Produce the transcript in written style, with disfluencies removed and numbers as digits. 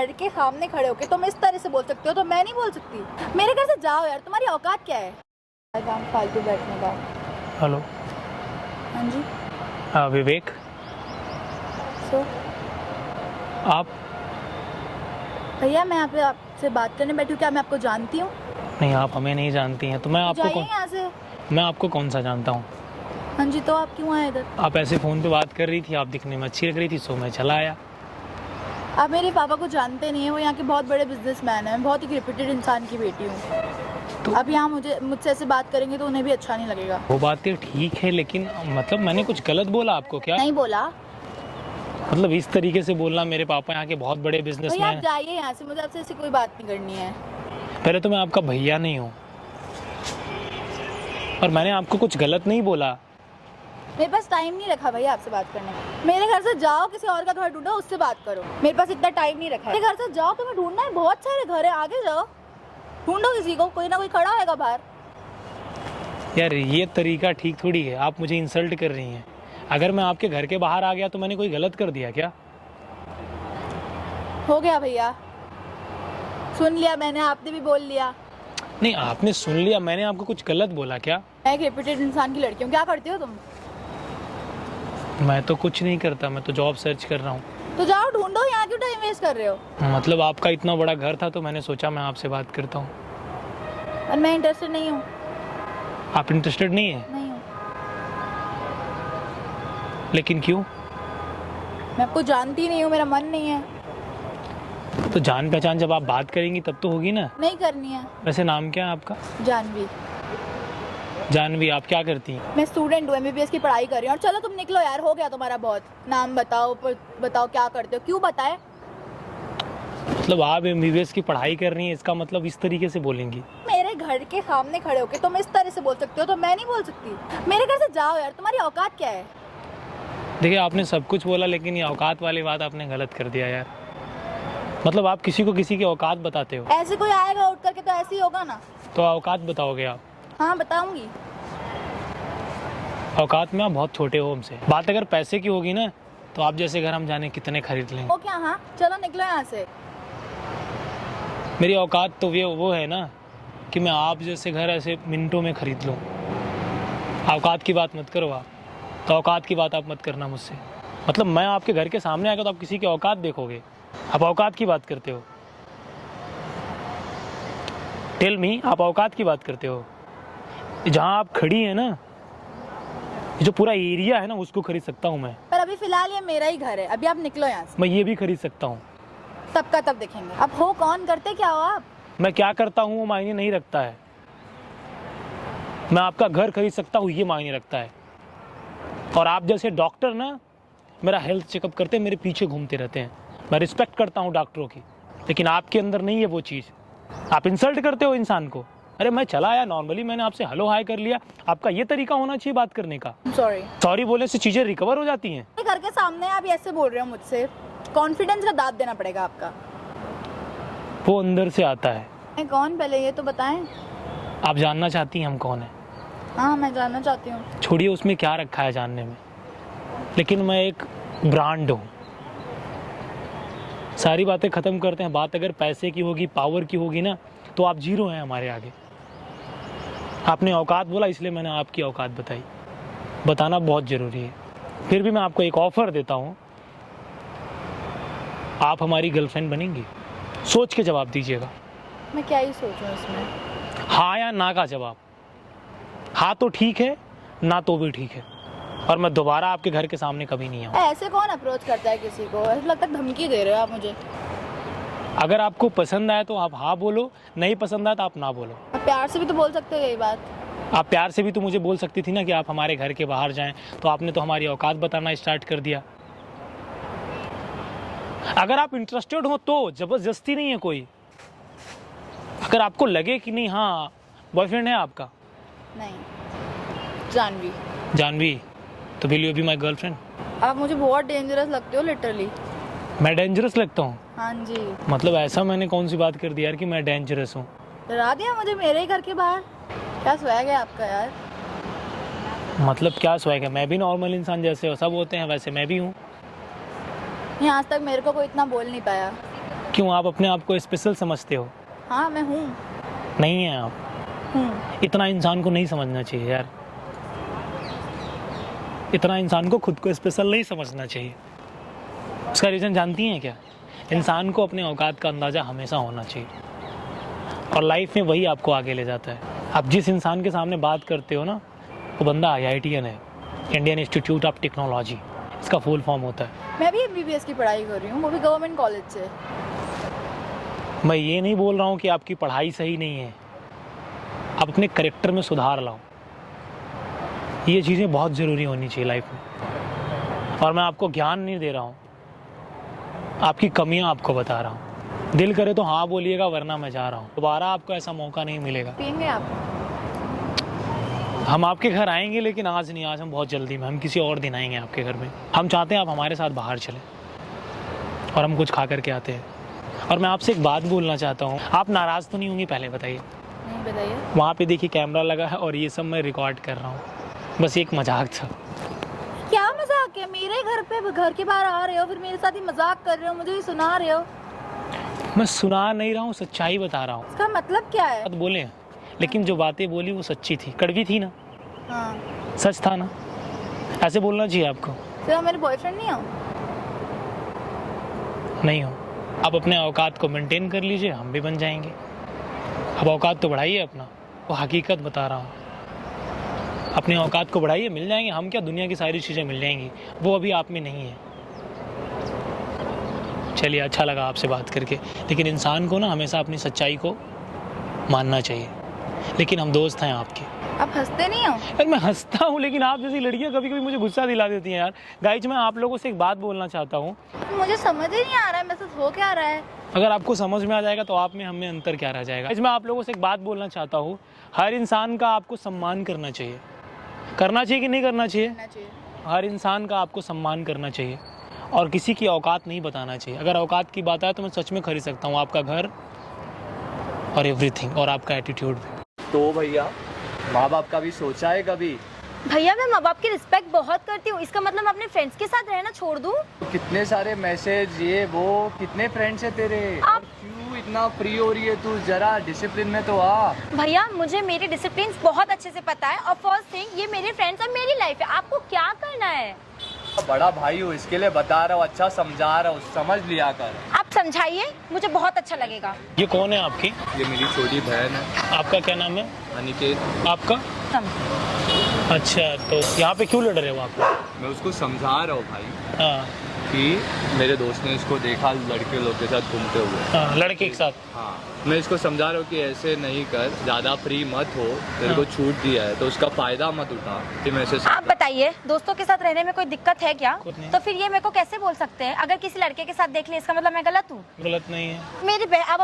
घर के सामने खड़े होके तुम इस तरह से बोल सकते हो तो मैं नहीं बोल सकती। मेरे घर से जाओ यार, तुम्हारी औकात क्या है काम फालतू बैठने का। हेलो। हाँ जी। विवेक, सो आप? भैया मैं आपसे बात करने बैठी हूँ, क्या मैं आपको जानती हूँ? नहीं, आप हमें नहीं जानती हैं तो मैं आपको जाइए यहाँ से। मैं आपको कौन सा जानता हूँ? हाँ जी, तो आप क्यों आए इधर? आप ऐसे फ़ोन पे बात कर रही थी, आप दिखने में अच्छी लग रही थी, सो मैं चला आया। आप मेरे पापा को जानते नहीं हैं, वो यहाँ के बहुत बड़े बिजनेसमैन हैं, बहुत ही रेप्यूटेड इंसान की बेटी हूँ। तो अब यहाँ मुझसे ऐसे बात करेंगे तो उन्हें भी अच्छा नहीं लगेगा। वो बातें ठीक है, लेकिन मतलब मैंने कुछ गलत बोला आपको क्या? नहीं बोला। मतलब इस तरीके से बोलना, मेरे पापा यहाँ के बहुत बड़े भैया बिजनेसमैन आप हैं। जाइए यहाँ से, मुझे आपसे ऐसी कोई बात नहीं करनी है। पहले तो मैं आपका भैया नहीं हूँ, और मैंने आपको कुछ गलत नहीं बोला। मेरे पास टाइम नहीं रखा भैया आपसे बात करने का। मेरे घर से जाओ, किसी और का घर ढूंढो, उससे बात करो। मेरे पास इतना टाइम नहीं रखा है। मेरे घर से जाओ, तुम्हें ढूंढना है, बहुत सारे घर है, आगे जाओ, ढूंढो किसी को, कोई ना कोई खड़ा होगा बाहर। यार ये तरीका ठीक थोड़ी है, आप मुझे इंसल्ट कर रही हैं। अगर मैं आपके घर के बाहर आ गया तो मैंने कोई गलत कर दिया क्या? हो गया भैया, सुन लिया मैंने, आपने भी बोल लिया। नहीं, आपने सुन लिया, मैंने आपको कुछ गलत बोला क्या? मैं एक रेप्यूटेड इंसान की लड़की हूँ, क्या करती हो तुम? मैं तो कुछ नहीं करता, मैं तो जॉब सर्च कर रहा हूँ। तो जाओ ढूंढो, यहाँ क्यों टाइम वेस्ट कर रहे हो? मतलब आपका इतना बड़ा घर था तो मैंने सोचा मैं आपसे बात करता हूँ। और मैं इंटरेस्टेड नहीं हूँ। आप इंटरेस्टेड नहीं है? नहीं हूँ। लेकिन क्यों? मैं आपको जानती नहीं हूँ, मेरा मन नहीं है। तो जान पहचान जब आप बात करेंगी तब तो होगी ना। नहीं करनी है। वैसे नाम क्या है आपका? जानवी। जानवी, आप क्या करती हैं? मैं स्टूडेंट हूँ, MBBS की पढ़ाई कर रही हूँ। और चलो तुम निकलो यार, हो गया तुम्हारा बहुत। नाम बताओ, बताओ क्या करते हो, क्यों बताए? मतलब आप MBBS की पढ़ाई कर रही हैं, इसका मतलब इस तरीके से बोलेंगी? मेरे घर के सामने खड़े होके तुम इस तरह से बोल सकते हो तो मैं नहीं बोल सकती। मेरे घर से जाओ यार, तुम्हारी औकात क्या है? देखिए, आपने सब कुछ बोला, लेकिन ये औकात वाली बात आपने गलत कर दिया यार। मतलब आप किसी को किसी की औकात बताते हो? ऐसे कोई आएगा उठ करके तो ऐसे ही होगा ना। तो औकात बताओगे आप? हाँ बताऊंगी। औकात में आप बहुत छोटे हो हमसे। बात अगर पैसे की होगी ना तो आप जैसे घर हम जाने कितने खरीद लेंगे। वो क्या? हाँ चलो निकलो यहाँ से। मेरी औकात तो वो है ना कि मैं आप जैसे घर ऐसे मिनटों में खरीद लूँ। औकात की बात मत करो आप, तो औकात की बात आप मत करना मुझसे। मतलब मैं आपके घर के सामने आएगा तो आप किसी की औकात देखोगे, आप औकात की बात करते हो। टेल मी, आप औकात की बात करते हो? जहाँ आप खड़ी हैं ना, जो पूरा एरिया है ना, उसको खरीद सकता हूँ मैं। पर अभी फिलहाल ये मेरा ही घर है, अभी आप निकलो यहाँ से। मैं ये भी खरीद सकता हूँ। तब का तब देखेंगे। अब हो कौन, करते क्या हो आप? मैं क्या करता हूँ वो मायने नहीं रखता है। मैं आपका घर खरीद सकता हूँ, ये मायने रखता है। और आप जैसे डॉक्टर ना मेरा हेल्थ चेकअप करते हैं, मेरे पीछे घूमते रहते हैं। मैं रिस्पेक्ट करता हूँ डॉक्टरों की, लेकिन आपके अंदर नहीं है वो चीज़। आप इंसल्ट करते हो इंसान को। अरे मैं चला आया, नॉर्मली मैंने आपसे हेलो हाय कर लिया। आपका ये तरीका होना चाहिए बात करने का। सॉरी। सॉरी बोलने से चीज़ें रिकवर हो जाती हैं। घर के सामने आप ऐसे बोल रहे हो मुझसे, कॉन्फिडेंस का दाद देना पड़ेगा आपका। वो अंदर से आता है। मैं कौन, पहले ये तो बताएं। आप जानना चाहती हैं हम कौन है? हाँ मैं जानना चाहती हूँ। छोड़िए उसमें क्या रखा है जानने में, लेकिन मैं एक ब्रांड हूँ। सारी बातें ख़त्म करते हैं। बात अगर पैसे की होगी, पावर की होगी ना, तो आप जीरो हैं हमारे आगे। आपने औकात बोला इसलिए मैंने आपकी औकात बताई। बताना बहुत ज़रूरी है। फिर भी मैं आपको एक ऑफ़र देता हूँ, आप हमारी गर्लफ्रेंड बनेंगी? सोच के जवाब दीजिएगा। मैं क्या ही सोचूं इसमें? हाँ या ना का जवाब। हाँ तो ठीक है, ना तो भी ठीक है, और मैं दोबारा आपके घर के सामने कभी नहीं आऊँ। ऐसे कौन अप्रोच करता है किसी को? ऐसा लगता है धमकी दे रहे हो आप मुझे। अगर आपको पसंद आए तो आप हाँ बोलो, नहीं पसंद आए तो आप ना बोलो। आप प्यार से भी तो बोल सकते हो यही बात। आप प्यार से भी तो मुझे बोल सकती थी ना कि आप हमारे घर के बाहर जाएं, तो आपने तो हमारी औकात बताना स्टार्ट कर दिया। अगर आप इंटरेस्टेड हो तो जबरदस्ती नहीं है कोई। अगर आपको लगे कि नहीं, हाँ बॉयफ्रेंड है आपका? नहीं। जानवी। जानवी, तो will you be my girlfriend? आप मुझे बहुत डेंजरस लगते हो लिटरली। मैं डेंजरस लगता हूँ? हाँ जी। मतलब ऐसा मैंने कौन सी बात कर दी यार कि मैं डेंजरस हूँ? डरा दिया मुझे मेरे ही घर के बाहर। क्या स्वैग है आपका यार? मतलब क्या स्वैग है? मैं भी नॉर्मल इंसान जैसे हो सब होते हैं वैसे मैं भी हूँ। नहीं, आज तक मेरे को कोई इतना बोल नहीं पाया। क्यों आप अपने आप को स्पेशल समझते हो? हाँ मैं हूँ। नहीं है आप। इतना इंसान को नहीं समझना चाहिए यार, इतना इंसान को खुद को स्पेशल नहीं समझना चाहिए। उसका रीज़न जानती हैं क्या? इंसान को अपने औकात का अंदाज़ा हमेशा होना चाहिए, और लाइफ में वही आपको आगे ले जाता है। आप जिस इंसान के सामने बात करते हो ना, वो बंदा IITian है, इंडियन इंस्टीट्यूट ऑफ टेक्नोलॉजी, इसका फुल फॉर्म होता है। मैं भी MBBS की पढ़ाई कर रही हूँ, वो भी गवर्नमेंट कॉलेज से। मैं ये नहीं बोल रहा हूँ कि आपकी पढ़ाई सही नहीं है, आप अपने करेक्टर में सुधार लाओ। ये चीज़ें बहुत ज़रूरी होनी चाहिए लाइफ में। और मैं आपको ज्ञान नहीं दे रहा हूँ, आपकी कमियाँ आपको बता रहा हूँ। दिल करे तो हाँ बोलिएगा, वरना मैं जा रहा हूँ। दोबारा आपको ऐसा मौका नहीं मिलेगा। पियेंगे आप? हम आपके घर आएंगे, लेकिन आज नहीं, आज हम बहुत जल्दी में, हम किसी और दिन आएंगे आपके घर में। हम चाहते हैं आप हमारे साथ बाहर चलें और हम कुछ खा करके आते हैं। और मैं आपसे एक बात बोलना चाहता हूँ, आप नाराज़ तो नहीं होंगी? पहले बताइए। नहीं, बताइए। वहाँ पे देखिए कैमरा लगा है और ये सब मैं रिकॉर्ड कर रहा हूँ, बस एक मजाक था। क्या मजाक है? मेरे घर पे, घर के बाहर आ रहे हो, फिर मेरे साथ ही मजाक कर रहे हो, मुझे ही सुना रहे हो। मैं सुना नहीं रहा हूँ, सच्चाई बता रहा हूँ। इसका मतलब क्या है? बात बोले, लेकिन जो बातें बोली वो सच्ची थी, कड़वी थी ना, हाँ। सच था ना। ऐसे बोलना चाहिए आपको। तो मेरे बॉयफ्रेंड नहीं हो? नहीं हो। आप अपने औकात को मेंटेन कर लीजिए, हम भी बन जाएंगे। अब औकात तो बढ़ाइए अपना, वो हकीकत बता रहा हूँ। अपने औकात को बढ़ाइए, मिल जाएंगे। हम क्या, दुनिया की सारी चीज़ें मिल जाएंगी, वो अभी आप में नहीं है। चलिए, अच्छा लगा आपसे बात करके, लेकिन इंसान को ना हमेशा अपनी सच्चाई को मानना चाहिए। लेकिन हम दोस्त हैं आपके। आप हंसते नहीं हो? यार मैं हंसता हूँ, लेकिन आप जैसी लड़कियाँ कभी कभी मुझे गुस्सा दिला देती हैं यार। गाइज, मैं आप लोगों से एक बात बोलना चाहता हूँ। मुझे समझ ही नहीं आ रहा है मैसेज हो क्या रहा है। अगर आपको समझ में आ जाएगा तो आप में हम में अंतर क्या रह जाएगा। मैं आप लोगों से एक बात बोलना चाहता हूँ, हर इंसान का आपको सम्मान करना चाहिए। करना चाहिए कि नहीं करना चाहिए? हर इंसान का आपको सम्मान करना चाहिए, और किसी की औकात नहीं बताना चाहिए। अगर औकात की बात आए तो मैं सच में खरीद सकता हूँ आपका घर और एवरीथिंग, और आपका एटीट्यूड भी। तो भैया, माँ बाप का भी सोचा है कभी? भैया मैं माँ बाप की रिस्पेक्ट बहुत करती हूँ, इसका मतलब मैं अपने फ्रेंड्स के साथ रहना छोड़ दूँ? कितने सारे मैसेज, ये वो, कितने फ्रेंड्स है तेरे? आप क्यों इतना फ्री हो रही है तू? जरा डिसिप्लिन में तो आ। भैया मुझे मेरे डिसिप्लिन बहुत अच्छे से पता है, और फर्स्ट थिंग ये मेरे फ्रेंड्स और मेरी लाइफ है, आपको क्या करना है? बड़ा भाई हूँ, इसके लिए बता रहा हूँ, अच्छा समझा रहा हूँ, समझ लिया कर। आप समझाइए, मुझे बहुत अच्छा लगेगा। ये कौन है आपकी? ये मेरी छोटी बहन है। आपका क्या नाम है? अनिकेत। आपका? अच्छा, तो यहाँ पे क्यों लड़ रहे हो आप? मैं उसको समझा रहा हूँ भाई हाँ कि मेरे दोस्त ने इसको देखा लड़के लोग के साथ घूमते हुए। हाँ, लड़के के साथ। हाँ, मैं इसको समझा रहा हूँ कि ऐसे नहीं कर, ज़्यादा फ्री मत हो, तेरे को छूट दिया है तो उसका फ़ायदा मत उठा। कि मैं ऐसे आप बताइए, दोस्तों के साथ रहने में कोई दिक्कत है क्या? कुछ नहीं। तो फिर ये मेरे को कैसे बोल सकते हैं? अगर किसी लड़के के साथ देख ले, इसका मतलब मैं गलत हूँ? गलत नहीं है। मेरी आप